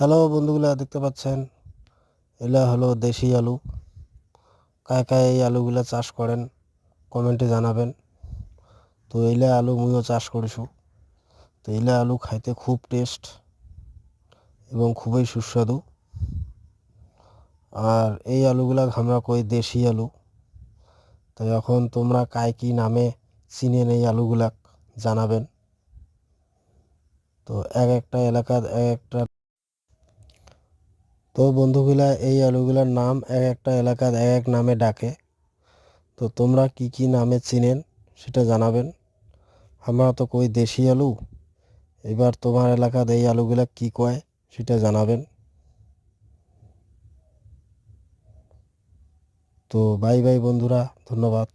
Hello বন্ধুগুলা, দেখতে পাচ্ছেন এগুলা হলো দেশি আলু। কায় কায় এই আলুগুলা চাষ করেন কমেন্টে জানাবেন। তো এইলা আলু মুইও চাষ করিছু। তো এইলা আলু খাইতে খুব টেস্ট এবং খুবই সুস্বাদু। আর এই আলুগুলা আমরা কই দেশি আলু। তো এখন তোমরা কায় কি নামে চিনেন এই আলুগুলা জানাবেন। তো এক একটা এলাকার এক একটা। তো বন্ধুগুলা, এই আলুগুলার নাম এক একটা এলাকার এক এক নামে ডাকে। তো তোমরা কি কি নামে চিনেন সেটা জানাবেন। আমরা তো কই দেশি আলু। এবার তোমার এলাকার এই আলুগুলা কি কয় সেটা জানাবেন। তো বাই বাই বন্ধুরা, ধন্যবাদ।